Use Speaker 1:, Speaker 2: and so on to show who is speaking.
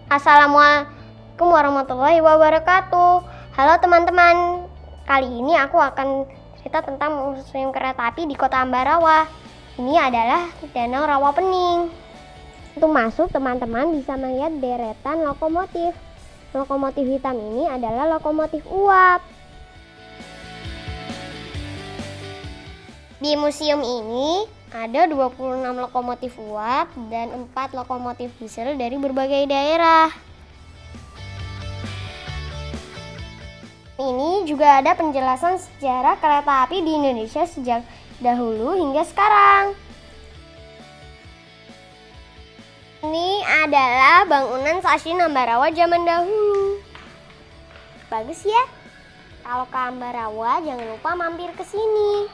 Speaker 1: Assalamualaikum warahmatullahi wabarakatuh. Halo teman-teman, kali ini aku akan cerita tentang museum kereta api di kota Ambarawa. Ini adalah Danau Rawapening. Untuk masuk, teman-teman bisa melihat deretan lokomotif. Lokomotif hitam ini adalah lokomotif uap. Di museum ini ada 26 lokomotif uap dan 4 lokomotif diesel dari berbagai daerah. Ini juga ada penjelasan sejarah kereta api di Indonesia sejak dahulu hingga sekarang. Ini adalah bangunan stasiun Ambarawa zaman dahulu. Bagus ya? Kalau ke Ambarawa jangan lupa mampir ke sini.